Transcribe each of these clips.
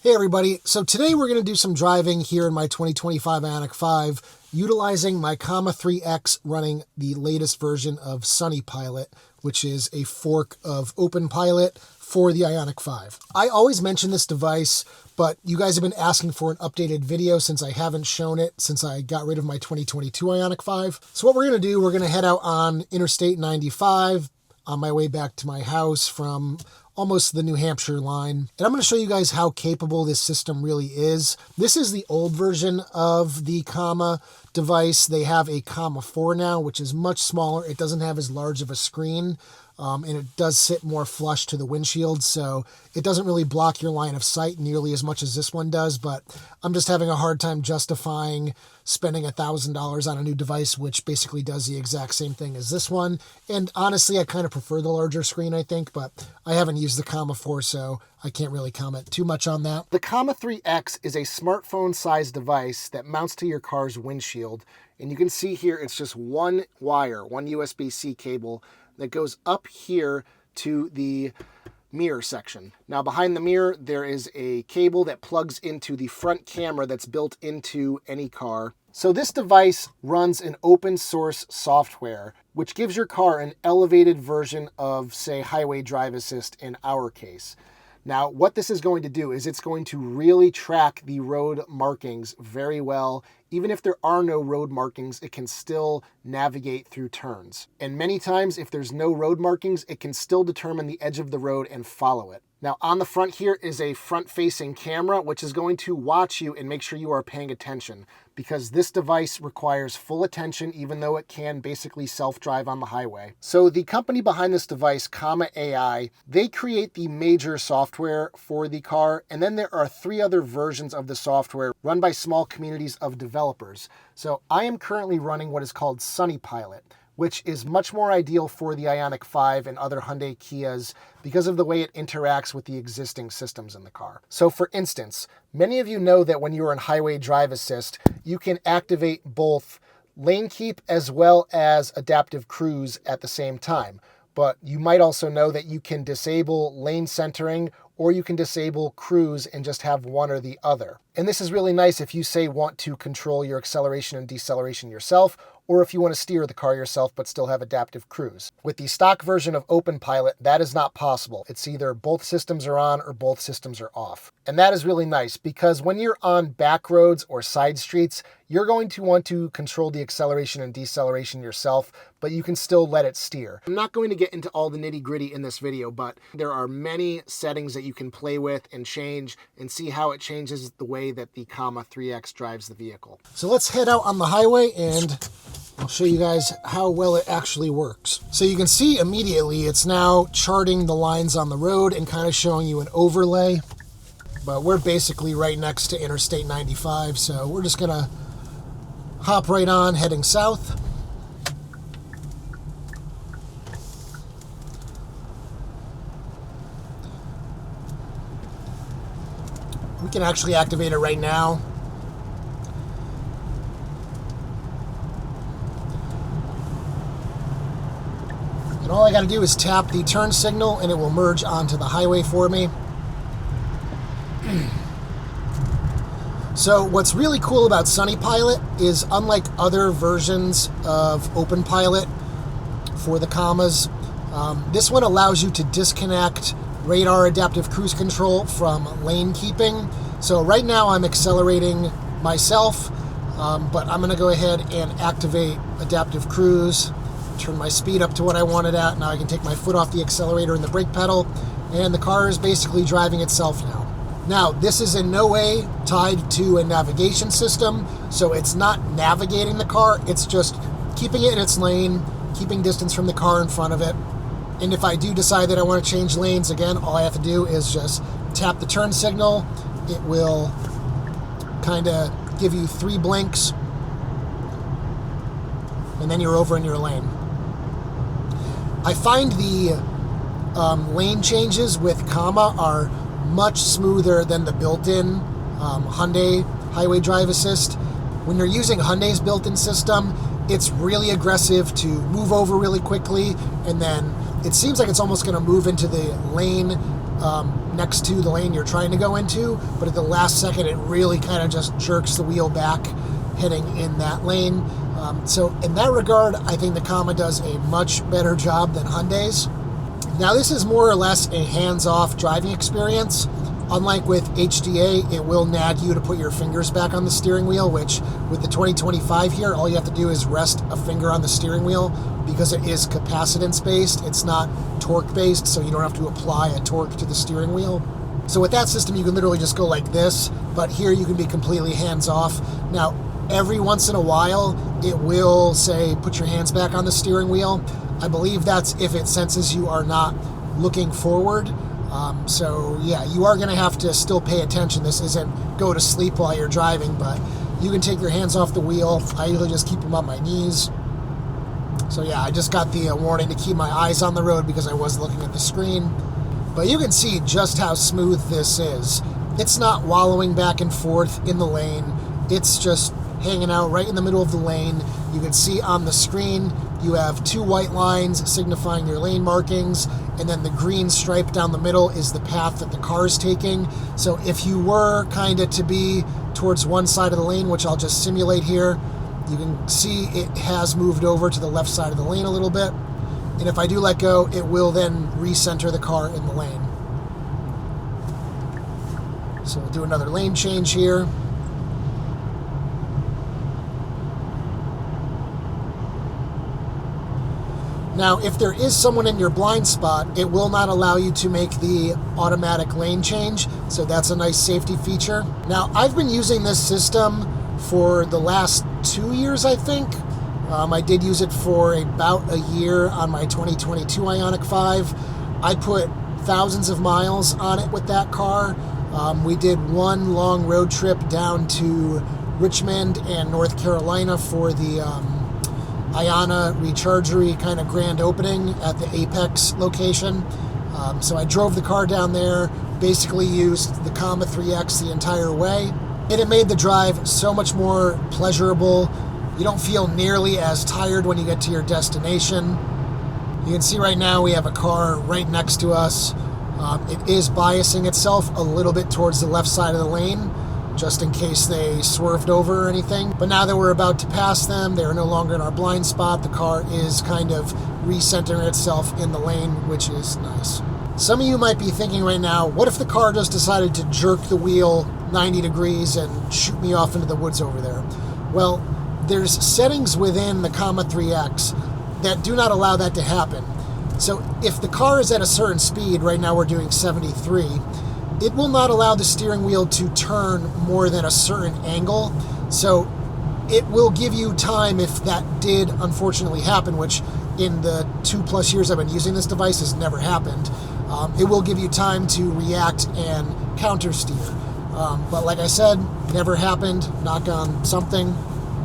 Hey everybody, so today we're going to do some driving here in my 2025 Ioniq 5 utilizing my Comma 3X running the latest version of Sunnypilot, which is a fork of OpenPilot for the Ioniq 5. I always mention this device, but you guys have been asking for an updated video since I haven't shown it since I got rid of my 2022 Ioniq 5. So what we're going to do, we're going to head out on Interstate 95 on my way back to my house from almost the New Hampshire line. And I'm going to show you guys how capable this system really is. This is the old version of the Comma device. They have a Comma 4 now, which is much smaller. It doesn't have as large of a screen, and it does sit more flush to the windshield, so it doesn't really block your line of sight nearly as much as this one does, but I'm just having a hard time justifying spending $1,000 on a new device, which basically does the exact same thing as this one. And honestly, I kind of prefer the larger screen, I think, but I haven't used the Comma 4, so I can't really comment too much on that. The Comma 3X is a smartphone-sized device that mounts to your car's windshield. And you can see here, it's just one wire, one USB-C cable that goes up here to the mirror section. Now behind the mirror, there is a cable that plugs into the front camera that's built into any car. So this device runs an open source software, which gives your car an elevated version of, say, highway drive assist in our case. Now, what this is going to do is it's going to really track the road markings very well. Even if there are no road markings, it can still navigate through turns. And many times, if there's no road markings, it can still determine the edge of the road and follow it. Now, on the front here is a front-facing camera, which is going to watch you and make sure you are paying attention, because this device requires full attention, even though it can basically self-drive on the highway. So the company behind this device, Comma AI, they create the major software for the car, and then there are 3 other versions of the software run by small communities of developers. So I am currently running what is called Sunnypilot, which is much more ideal for the Ioniq 5 and other Hyundai Kias because of the way it interacts with the existing systems in the car. So for instance, many of you know that when you're in highway drive assist, you can activate both lane keep as well as adaptive cruise at the same time. But you might also know that you can disable lane centering or you can disable cruise and just have one or the other. And this is really nice if you, say, want to control your acceleration and deceleration yourself, or if you want to steer the car yourself but still have adaptive cruise. With the stock version of OpenPilot, that is not possible. It's either both systems are on or both systems are off. And that is really nice because when you're on back roads or side streets, you're going to want to control the acceleration and deceleration yourself, but you can still let it steer. I'm not going to get into all the nitty-gritty in this video, but there are many settings that you can play with and change and see how it changes the way that the Comma 3X drives the vehicle. So let's head out on the highway and I'll show you guys how well it actually works. So you can see immediately it's now charting the lines on the road and kind of showing you an overlay. But we're basically right next to Interstate 95, so we're just gonna hop right on heading south. We can actually activate it right now. And all I got to do is tap the turn signal and it will merge onto the highway for me. So what's really cool about Sunnypilot is, unlike other versions of OpenPilot for the Commas, this one allows you to disconnect radar adaptive cruise control from lane keeping. So right now I'm accelerating myself, but I'm going to go ahead and activate adaptive cruise, turn my speed up to what I want it at. Now I can take my foot off the accelerator and the brake pedal, and the car is basically driving itself now. Now, this is in no way tied to a navigation system, so it's not navigating the car, it's just keeping it in its lane, keeping distance from the car in front of it. And if I do decide that I want to change lanes, again, all I have to do is just tap the turn signal. It will kind of give you 3 blinks, and then you're over in your lane. I find the lane changes with Comma are much smoother than the built-in Hyundai highway drive assist. When you're using Hyundai's built-in system, it's really aggressive to move over really quickly, and then it seems like it's almost going to move into the lane next to the lane you're trying to go into, but at the last second it really kind of just jerks the wheel back heading in that lane. So in that regard, I think the Kama does a much better job than Hyundai's. Now this is more or less a hands-off driving experience. Unlike with HDA, it will nag you to put your fingers back on the steering wheel, which with the 2025 here, all you have to do is rest a finger on the steering wheel because it is capacitance-based. It's not torque-based, so you don't have to apply a torque to the steering wheel. So with that system, you can literally just go like this, but here you can be completely hands-off. Now, every once in a while, it will say, put your hands back on the steering wheel. I believe that's if it senses you are not looking forward. So yeah, you are going to have to still pay attention. This isn't go to sleep while you're driving, but you can take your hands off the wheel. I usually just keep them on my knees. So yeah, I just got the warning to keep my eyes on the road because I was looking at the screen. But you can see just how smooth this is. It's not wallowing back and forth in the lane. It's just hanging out right in the middle of the lane. You can see on the screen you have two white lines signifying your lane markings, and then the green stripe down the middle is the path that the car is taking. So if you were kind of to be towards one side of the lane, which I'll just simulate here, you can see it has moved over to the left side of the lane a little bit. And if I do let go, it will then recenter the car in the lane. So we'll do another lane change here. Now, if there is someone in your blind spot, it will not allow you to make the automatic lane change, so that's a nice safety feature. Now, I've been using this system for the last 2 years, I think. I did use it for about a year on my 2022 Ioniq 5. I put thousands of miles on it with that car. We did one long road trip down to Richmond and North Carolina for the Ioniq Rechargery kind of grand opening at the Apex location. So I drove the car down there, basically used the Kama 3X the entire way, and it made the drive so much more pleasurable. You don't feel nearly as tired when you get to your destination. You can see right now we have a car right next to us. It is biasing itself a little bit towards the left side of the lane, just in case they swerved over or anything. But now that we're about to pass them, they're no longer in our blind spot. The car is kind of recentering itself in the lane, which is nice. Some of you might be thinking right now, what if the car just decided to jerk the wheel 90 degrees and shoot me off into the woods over there? Well, there's settings within the Kama 3X that do not allow that to happen. So if the car is at a certain speed, right now we're doing 73, it will not allow the steering wheel to turn more than a certain angle. So it will give you time if that did unfortunately happen, which in the 2+ years I've been using this device has never happened. It will give you time to react and counter steer. But like I said, never happened, knock on something.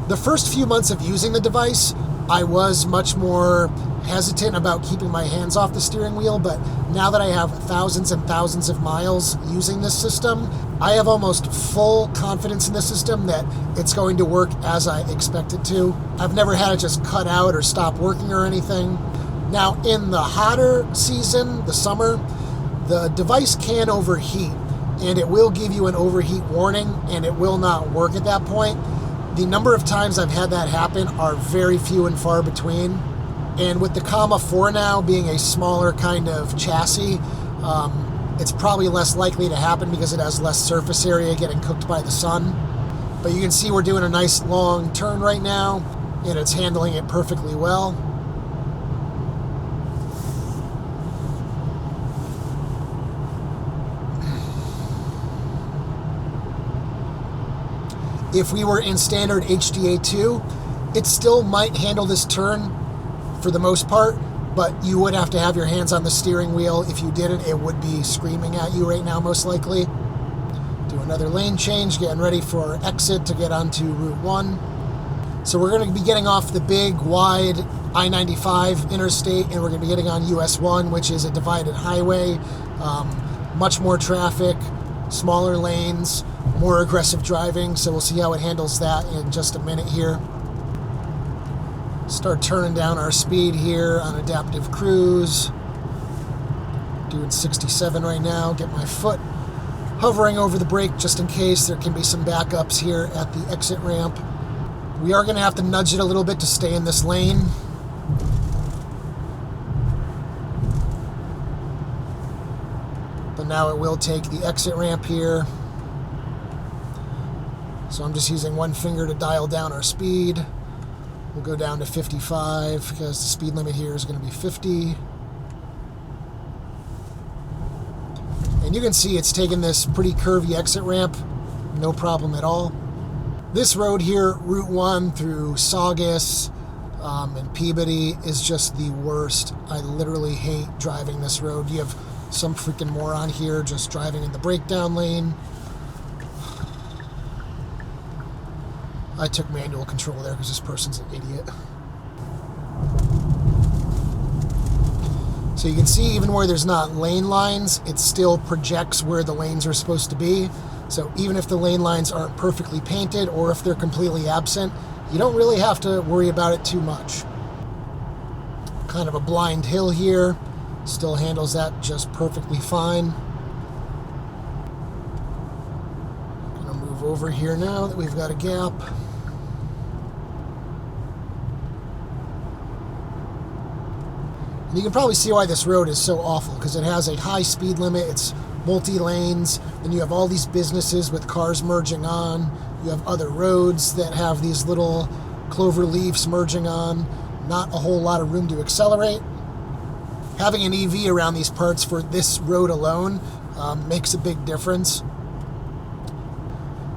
The first few months of using the device, I was much more hesitant about keeping my hands off the steering wheel, but now that I have thousands and thousands of miles using this system, I have almost full confidence in the system that it's going to work as I expect it to. I've never had it just cut out or stop working or anything. Now, in the hotter season, the summer, the device can overheat, and it will give you an overheat warning, and it will not work at that point. The number of times I've had that happen are very few and far between. And with the Kama 4 now being a smaller kind of chassis, it's probably less likely to happen because it has less surface area getting cooked by the sun. But you can see we're doing a nice long turn right now, and it's handling it perfectly well. If we were in standard HDA2, it still might handle this turn for the most part, but you would have to have your hands on the steering wheel. If you didn't, it would be screaming at you right now, most likely. Do another lane change, getting ready for our exit to get onto Route 1. So we're going to be getting off the big, wide I-95 interstate, and we're going to be getting on US 1, which is a divided highway. Much more traffic, smaller lanes, more aggressive driving, so we'll see how it handles that in just a minute here. Start turning down our speed here on adaptive cruise. Doing 67 right now. Get my foot hovering over the brake just in case there can be some backups here at the exit ramp. We are going to have to nudge it a little bit to stay in this lane. But now it will take the exit ramp here. So I'm just using one finger to dial down our speed. We'll go down to 55 because the speed limit here is going to be 50. And you can see it's taking this pretty curvy exit ramp, no problem at all. This road here, Route 1 through Saugus and Peabody, is just the worst. I literally hate driving this road. You have some freaking moron here just driving in the breakdown lane. I took manual control there because this person's an idiot. So you can see even where there's not lane lines, it still projects where the lanes are supposed to be. So even if the lane lines aren't perfectly painted or if they're completely absent, you don't really have to worry about it too much. Kind of a blind hill here. Still handles that just perfectly fine. Gonna move over here now that we've got a gap. And you can probably see why this road is so awful, because it has a high speed limit, it's multi-lanes, then you have all these businesses with cars merging on, you have other roads that have these little clover leaves merging on, not a whole lot of room to accelerate. Having an EV around these parts for this road alone makes a big difference.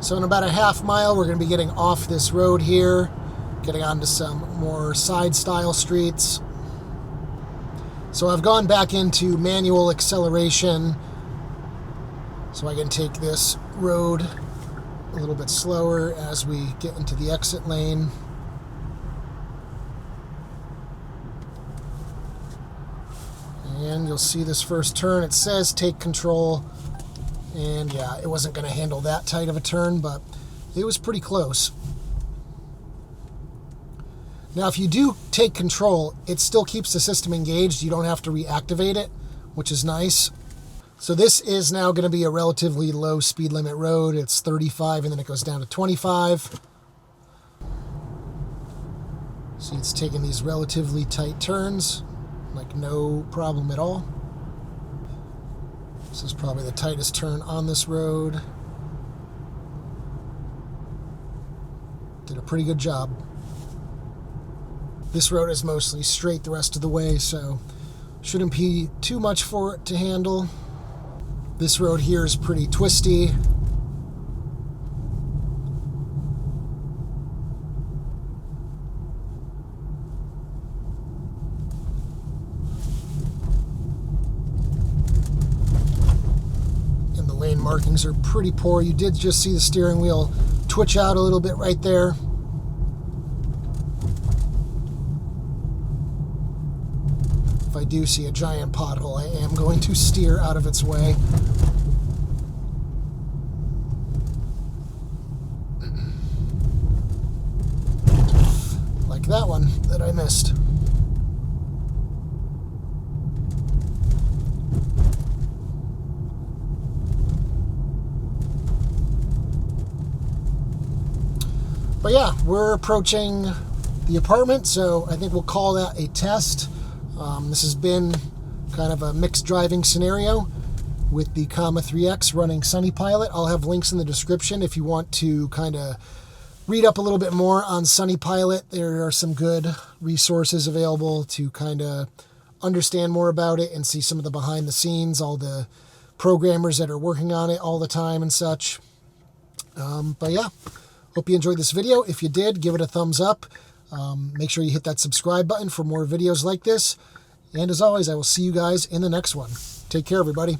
So in about a half mile, we're going to be getting off this road here, getting onto some more side style streets. So I've gone back into manual acceleration so I can take this road a little bit slower as we get into the exit lane. And you'll see this first turn, it says take control. And yeah, it wasn't going to handle that tight of a turn, but it was pretty close. Now, if you do take control, it still keeps the system engaged. You don't have to reactivate it, which is nice. So this is now going to be a relatively low speed limit road. It's 35 and then it goes down to 25. See, it's taking these relatively tight turns, like no problem at all. This is probably the tightest turn on this road. Did a pretty good job. This road is mostly straight the rest of the way, so shouldn't be too much for it to handle. This road here is pretty twisty. And the lane markings are pretty poor. You did just see the steering wheel twitch out a little bit right there. If I do see a giant pothole, I am going to steer out of its way. Like that one that I missed. But yeah, we're approaching the apartment, so I think we'll call that a test. This has been kind of a mixed driving scenario with the Comma 3X running Sunnypilot. I'll have links in the description if you want to kind of read up a little bit more on Sunnypilot. There are some good resources available to kind of understand more about it and see some of the behind the scenes, all the programmers that are working on it all the time and such. But yeah, hope you enjoyed this video. If you did, give it a thumbs up. Make sure you hit that subscribe button for more videos like this. And as always, I will see you guys in the next one. Take care, everybody.